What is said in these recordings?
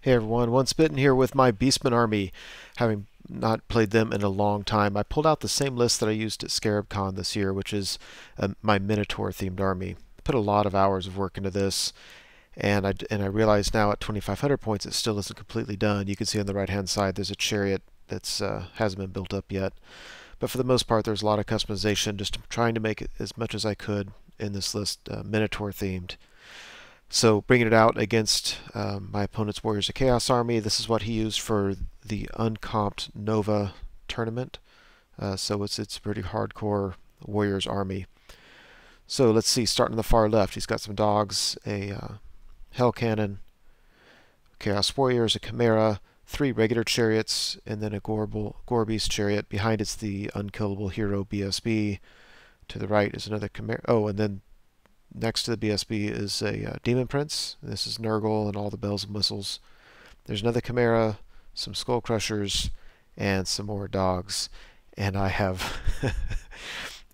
Hey everyone, One Spittin' here with my Beastmen army. Having not played them in a long time, I pulled out the same list that I used at ScarabCon this year, which is my Minotaur themed army. Put a lot of hours of work into this, and I realize now at 2,500 points it still isn't completely done. You can see on the right hand side there's a chariot that's hasn't been built up yet. But for the most part there's a lot of customization, just trying to make it as much as I could in this list Minotaur themed. So bringing it out against my opponent's Warriors of Chaos army, this is what he used for the uncomped Nova tournament. So it's a pretty hardcore Warriors army. So let's see, starting on the far left, he's got some dogs, a Hell Cannon, Chaos Warriors, a Chimera, 3 regular chariots, and then a Gore-Beast chariot. Behind it's the unkillable hero BSB. To the right is another Chimera. Oh, and then next to the BSB is a Demon Prince. This is Nurgle and all the bells and whistles. There's another Chimera, some Skull Crushers, and some more dogs. And I have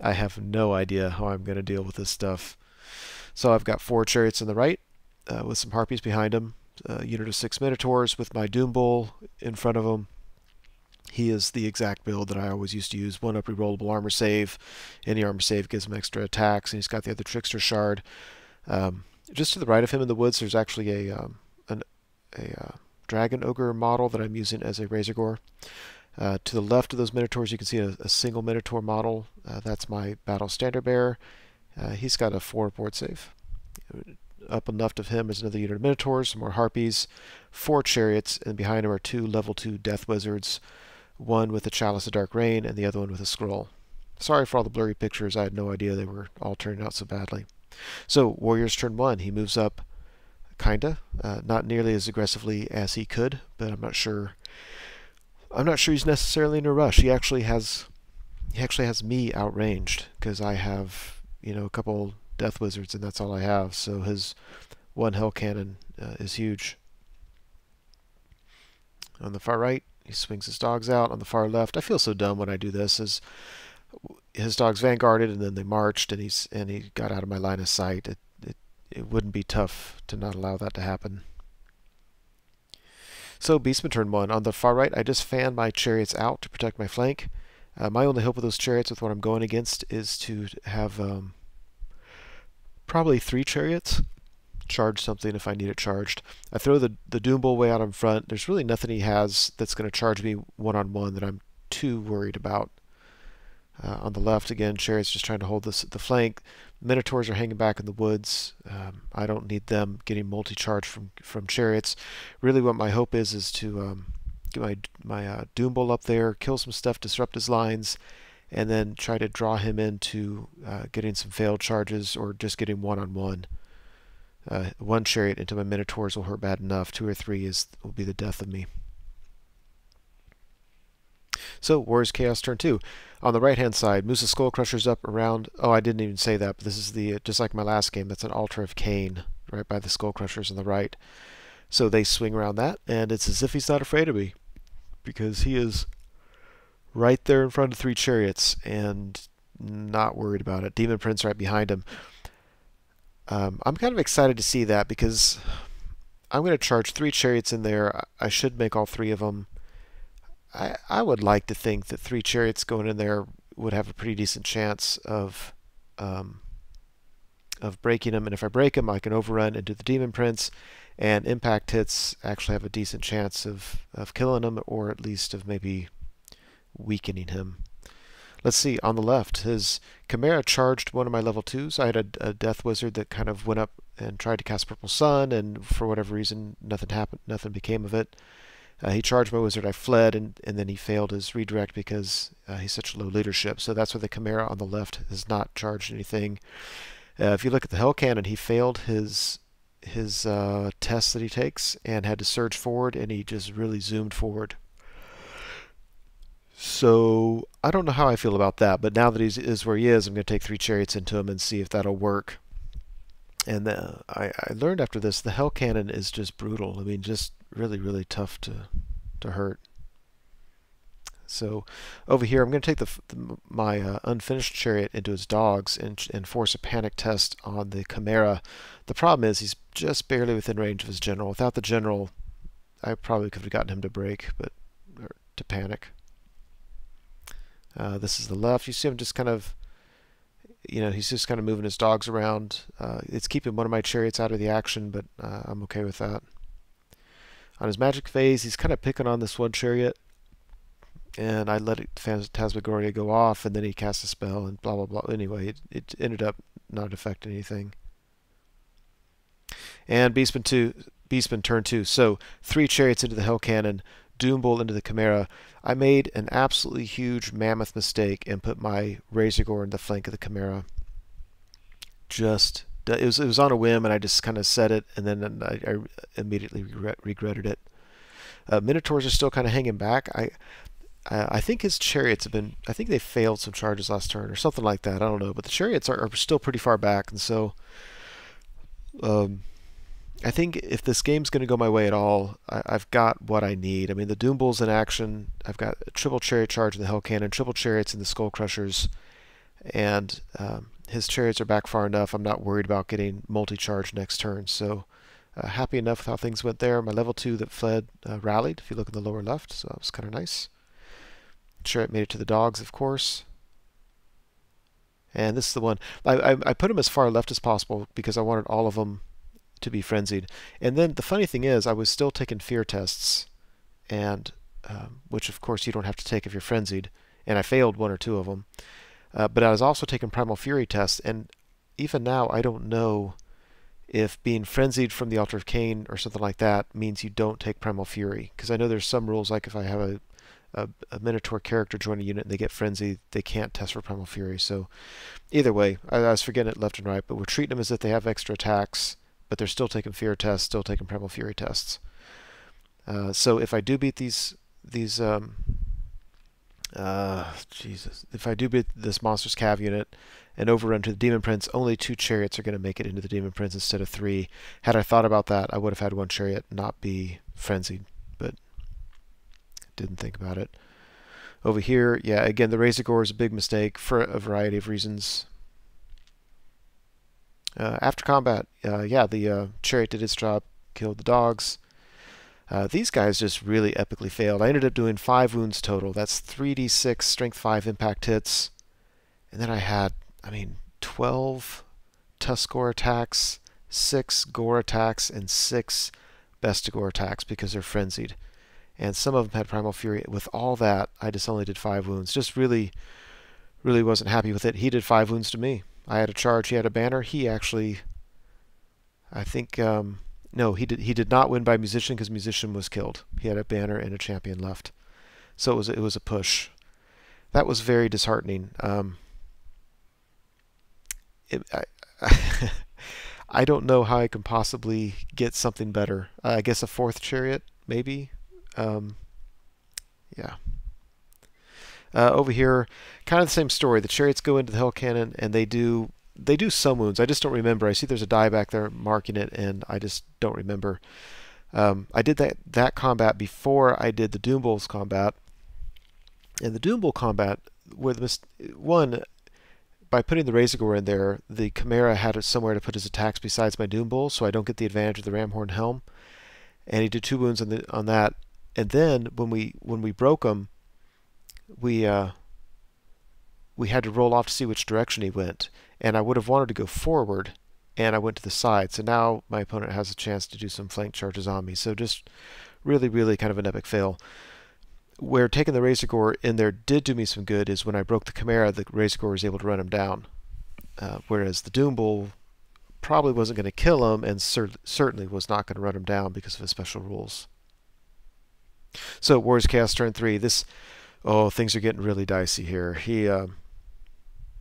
I have no idea how I'm going to deal with this stuff. So I've got 4 chariots on the right with some harpies behind them. A unit of 6 Minotaurs with my Doom Bull in front of them. He is the exact build that I always used to use. 1-up rerollable armor save. Any armor save gives him extra attacks, and he's got the other Trickster Shard. Just to the right of him in the woods, there's actually a Dragon Ogre model that I'm using as a Razor Gore. To the left of those Minotaurs, you can see a single Minotaur model. That's my Battle Standard Bearer. He's got a 4 board save. Up and left of him is another unit of Minotaurs, some more Harpies, 4 chariots, and behind him are 2 level 2 Death Wizards. One with a Chalice of Dark Rain, and the other one with a scroll. Sorry for all the blurry pictures. I had no idea they were all turning out so badly. So, Warriors turn 1. He moves up, kinda. Not nearly as aggressively as he could, but I'm not sure he's necessarily in a rush. He actually has me outranged, because I have, a couple Death Wizards, and that's all I have. So his 1 Hell Cannon is huge. On the far right, he swings his dogs out. On the far left, I feel so dumb when I do this. His dogs vanguarded, and then they marched, and he got out of my line of sight. It wouldn't be tough to not allow that to happen. So Beastman turn 1. On the far right, I just fan my chariots out to protect my flank. My only hope with those chariots, with what I'm going against, is to have probably 3 chariots. Charge something if I need it charged. I throw the Doom Bull way out in front. There's really nothing he has that's going to charge me one-on-one that I'm too worried about. On the left, again, chariots just trying to hold the flank. Minotaurs are hanging back in the woods. I don't need them getting multi-charge from chariots. Really what my hope is to get my Doom Bull up there, kill some stuff, disrupt his lines, and then try to draw him into getting some failed charges or just getting one-on-one. 1 chariot into my Minotaurs will hurt bad enough. 2 or 3 will be the death of me. So, Warriors Chaos turn 2. On the right-hand side, moves the Skull Crushers up around... Oh, I didn't even say that, but this is just like my last game, that's an Altar of Cain, right by the Skull Crushers on the right. So they swing around that, and it's as if he's not afraid of me, because he is right there in front of 3 chariots, and not worried about it. Demon Prince right behind him. I'm kind of excited to see that, because I'm going to charge 3 chariots in there. I should make all 3 of them. I would like to think that 3 chariots going in there would have a pretty decent chance of breaking them. And if I break them, I can overrun into the Demon Prince, and impact hits actually have a decent chance of killing him, or at least of maybe weakening him. Let's see, on the left, his Chimera charged one of my level 2s. I had a Death Wizard that kind of went up and tried to cast Purple Sun, and for whatever reason, nothing happened, nothing became of it. He charged my wizard, I fled, and then he failed his redirect because he's such low leadership. So that's why the Chimera on the left has not charged anything. If you look at the Hell Cannon, he failed his test that he takes and had to surge forward, and he just really zoomed forward. So I don't know how I feel about that, but now that he is where he is, I'm going to take 3 chariots into him and see if that'll work. And I learned after this, the Hell Cannon is just brutal. I mean, just really, really tough to hurt. So over here, I'm going to take my unfinished chariot into his dogs and force a panic test on the Chimera. The problem is he's just barely within range of his general. Without the general, I probably could have gotten him to break, but or to panic. This is the left. You see him just kind of, he's just kind of moving his dogs around. It's keeping one of my chariots out of the action, but I'm okay with that. On his magic phase, he's kind of picking on this one chariot, and I let Phantasmagoria go off, and then he cast a spell, and blah, blah, blah. Anyway, it ended up not affecting anything. And Beastmen turn 2. So 3 chariots into the Hell Cannon, Doombull into the Chimera. I made an absolutely huge mammoth mistake and put my Razor Gore in the flank of the Chimera. It was on a whim, and I just kind of said it, and then I immediately regretted it. Minotaurs are still kind of hanging back. I think his chariots have been, I think they failed some charges last turn or something like that. I don't know, but the chariots are still pretty far back, and so I think if this game's going to go my way at all, I've got what I need. I mean, the Doombull's in action. I've got a triple chariot charge in the Hell Cannon, triple chariots in the Skull Crushers, and his chariots are back far enough. I'm not worried about getting multi-charge next turn. So happy enough with how things went there. My level 2 that fled rallied, if you look in the lower left, so that was kind of nice. Chariot made it to the dogs, of course. And this is the one. I put him as far left as possible because I wanted all of them to be frenzied. And then the funny thing is, I was still taking fear tests, and which of course you don't have to take if you're frenzied. And I failed 1 or 2 of them. But I was also taking Primal Fury tests, and even now I don't know if being frenzied from the Altar of Cain or something like that means you don't take Primal Fury. Because I know there's some rules, like if I have a Minotaur character join a unit and they get frenzied, they can't test for Primal Fury. So either way, I was forgetting it left and right, but we're treating them as if they have extra attacks, but they're still taking fear tests, still taking Primal Fury tests. So if I do beat if I do beat this Monster's Cav unit and overrun to the Demon Prince, only 2 chariots are going to make it into the Demon Prince instead of 3. Had I thought about that, I would have had 1 chariot not be frenzied, but didn't think about it. Over here, yeah, again, the Razor Gore is a big mistake for a variety of reasons. After combat, yeah, the chariot did its job, killed the dogs. These guys just really epically failed. I ended up doing 5 wounds total. That's 3d6 strength 5 impact hits. And then I had, 12 Tuskgore attacks, 6 Gore attacks, and 6 Bestigore attacks because they're frenzied. And some of them had Primal Fury. With all that, I just only did 5 wounds. Just really wasn't happy with it. He did 5 wounds to me. I had a charge, he had a banner. He actually, I think, no, he did not win by Musician because Musician was killed. He had a banner and a champion left. So it was a push. That was very disheartening. I don't know how I can possibly get something better. I guess a 4th chariot, maybe. Yeah. Over here, kind of the same story. The chariots go into the Hell Cannon, and they do some wounds. I just don't remember. I see there's a die back there marking it, and I just don't remember. I did that combat before I did the Doombull's combat. And the Doombull combat, one, by putting the Razor Gore in there, the Chimera had somewhere to put his attacks besides my Doombull, so I don't get the advantage of the Ramhorn Helm. And he did 2 wounds on that. And then when we broke him, we had to roll off to see which direction he went, and I would have wanted to go forward, and I went to the side. So now my opponent has a chance to do some flank charges on me. So just really kind of an epic fail. Where taking the Razor Gore in there did do me some good is when I broke the Chimera, the Razor Gore was able to run him down. Whereas the Doombull probably wasn't going to kill him, and certainly was not going to run him down because of his special rules. So Warriors Chaos turn 3. Things are getting really dicey here.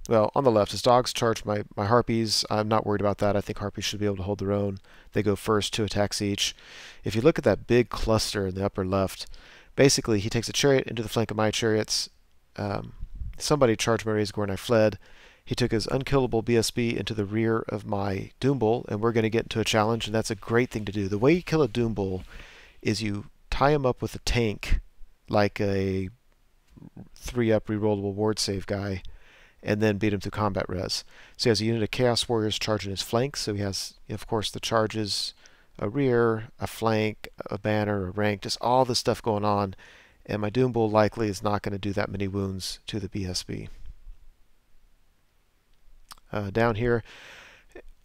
Well, on the left, his dogs charge my Harpies. I'm not worried about that. I think Harpies should be able to hold their own. They go first, 2 attacks each. If you look at that big cluster in the upper left, basically he takes a chariot into the flank of my chariots. Somebody charged my Razor Gore and I fled. He took his unkillable BSB into the rear of my Doombull, and we're going to get into a challenge, and that's a great thing to do. The way you kill a Doombull is you tie him up with a tank, like a 3-up rerollable ward save guy, and then beat him through combat res. So he has a unit of Chaos Warriors charging his flanks, so he has, of course, the charges a rear, a flank, a banner, a rank, just all this stuff going on. And my Doom Bull likely is not going to do that many wounds to the BSB. Down here,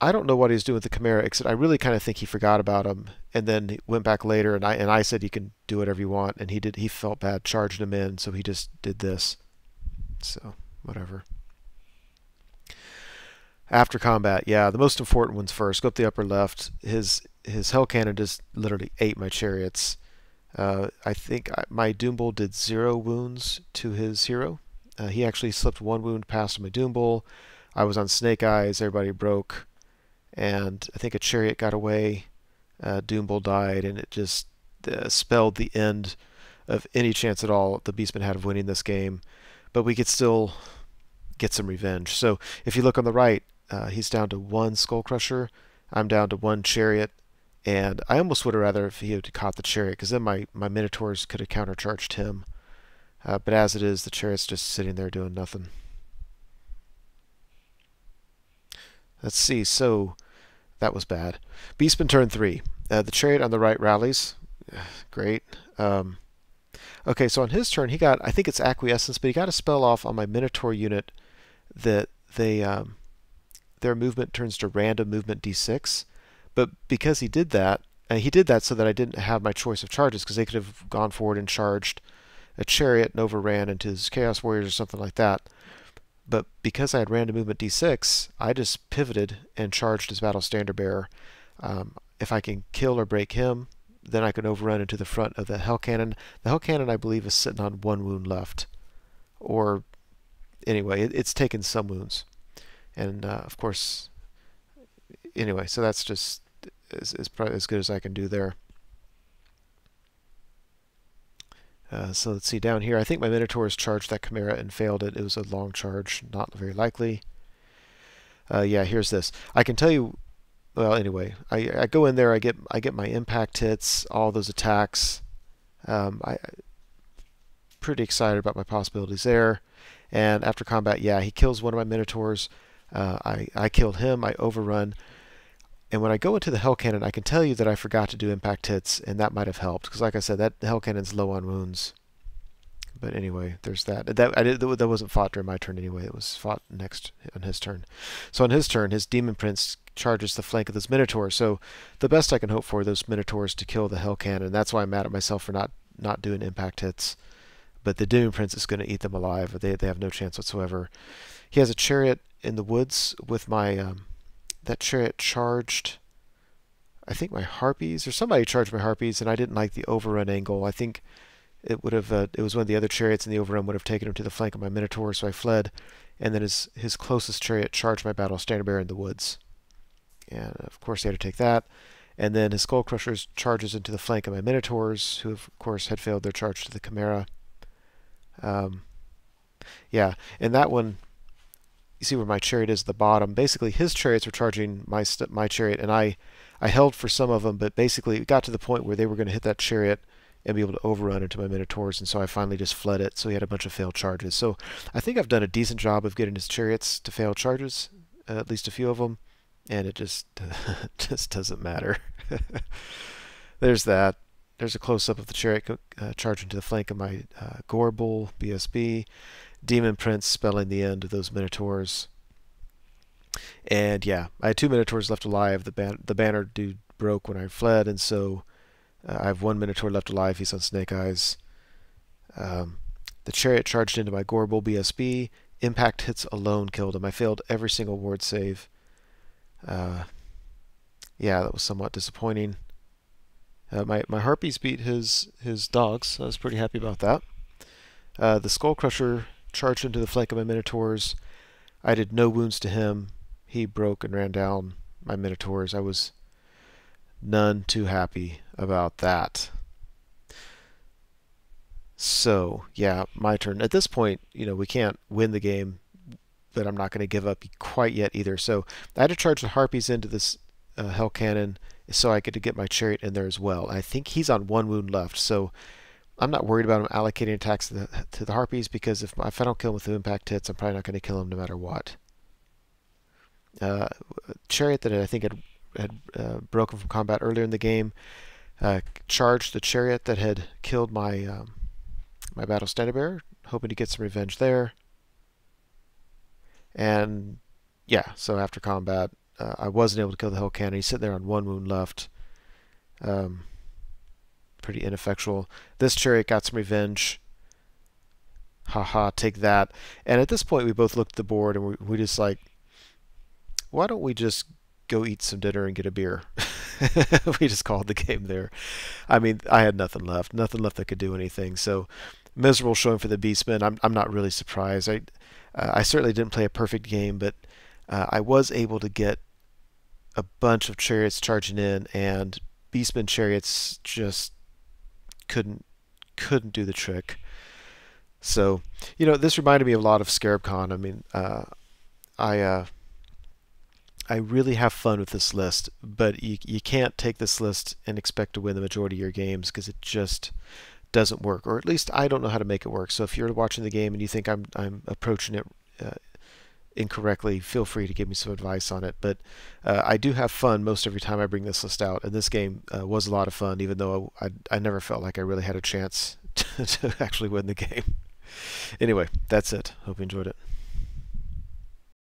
I don't know what he's doing with the Chimera, except I really kind of think he forgot about him, and then he went back later, and I said you can do whatever you want, and he did. He felt bad, charged him in, so he just did this. So whatever. After combat, yeah, the most important ones first. Go up the upper left. His Hell Cannon just literally ate my chariots. I think my Doom Bull did 0 wounds to his hero. He actually slipped 1 wound past my Doom Bull. I was on Snake Eyes. Everybody broke. And I think a chariot got away. Doom Bull died, and it just spelled the end of any chance at all the Beastmen had of winning this game. But we could still get some revenge. So if you look on the right, he's down to 1 Skull Crusher. I'm down to 1 chariot. And I almost would have rather if he had caught the chariot, because then my Minotaurs could have countercharged him. But as it is, the chariot's just sitting there doing nothing. Let's see. So that was bad. Beastman turn 3. The chariot on the right rallies. Great. Okay, so on his turn, he got, I think it's Acquiescence, but he got a spell off on my Minotaur unit that their movement turns to random movement d6. But because he did that so that I didn't have my choice of charges, because they could have gone forward and charged a chariot and overran into his Chaos Warriors or something like that. But because I had random movement d6, I just pivoted and charged his Battle Standard Bearer. If I can kill or break him, then I can overrun into the front of the Hell Cannon. The Hell Cannon, I believe, is sitting on 1 wound left. Or, anyway, it's taken some wounds. And, of course, anyway, so that's just is probably as good as I can do there. So let's see down here. I think my Minotaurs charged that Chimera and failed it. It was a long charge, not very likely. Yeah, here's this. I can tell you. Well, anyway, I go in there. I get my impact hits, all those attacks. I pretty excited about my possibilities there. And after combat, yeah, he kills one of my Minotaurs. I killed him. I overrun. And when I go into the Hell Cannon, I can tell you that I forgot to do impact hits, and that might have helped. Because like I said, that Hell Cannon's low on wounds. But anyway, there's that. That wasn't fought during my turn anyway. It was fought next on his turn. So on his turn, his Demon Prince charges the flank of this Minotaur. So the best I can hope for those Minotaurs to kill the Hell Cannon. That's why I'm mad at myself for not doing impact hits. But the Demon Prince is going to eat them alive. They have no chance whatsoever. He has a chariot in the woods with my... that chariot charged, I think, my Harpies, or somebody charged my Harpies, and I didn't like the overrun angle. I think it would have, it was one of the other chariots, and the overrun would have taken him to the flank of my Minotaur, so I fled. And then his closest chariot charged my Battle Standard Bearer in the woods. And of course he had to take that. And then his Skull Crushers charges into the flank of my Minotaurs, who of course had failed their charge to the Chimera. Yeah, and that one, you see where my chariot is at the bottom. Basically, his chariots were charging my chariot, and I held for some of them, but basically it got to the point where they were going to hit that chariot and be able to overrun into my Minotaurs, and so I finally just fled it, so he had a bunch of failed charges. So I think I've done a decent job of getting his chariots to fail charges, at least a few of them, and it just doesn't matter. There's that. There's a close-up of the chariot charging to the flank of my Gore Bull, BSB. Demon Prince spelling the end of those Minotaurs. And yeah, I had 2 Minotaurs left alive. The banner dude broke when I fled, and so I have 1 Minotaur left alive. He's on Snake Eyes. The chariot charged into my Gore Bull, BSB. Impact hits alone killed him. I failed every single ward save. Yeah, that was somewhat disappointing. My Harpies beat his dogs. I was pretty happy about that. The Skull Crusher charged into the flank of my Minotaurs. I did no wounds to him. He broke and ran down my Minotaurs. I was none too happy about that. So, yeah, my turn. At this point, we can't win the game, but I'm not going to give up quite yet either. So I had to charge the Harpies into this Hell Cannon so I could get my chariot in there as well. I think he's on 1 wound left, so I'm not worried about him allocating attacks to the Harpies, because if I don't kill him with the impact hits, I'm probably not going to kill him no matter what. Chariot that I think had had broken from combat earlier in the game. Charged the chariot that had killed my battle standard bearer, hoping to get some revenge there. And yeah, so after combat, I wasn't able to kill the hill cannon. He's sitting there on 1 wound left. Pretty ineffectual. This chariot got some revenge. Haha, take that. And at this point, we both looked at the board and we just like, why don't we just go eat some dinner and get a beer? We just called the game there. I mean, I had nothing left that could do anything. So miserable showing for the Beastmen. I'm not really surprised. I certainly didn't play a perfect game, but I was able to get a bunch of chariots charging in, and Beastmen chariots just couldn't do the trick. So, this reminded me a lot of ScarabCon. I mean, I really have fun with this list, but you can't take this list and expect to win the majority of your games because it just doesn't work, or at least I don't know how to make it work. So if you're watching the game and you think I'm approaching it incorrectly, feel free to give me some advice on it. But I do have fun most every time I bring this list out, and this game was a lot of fun, even though I never felt like I really had a chance to actually win the game. Anyway, that's it. Hope you enjoyed it.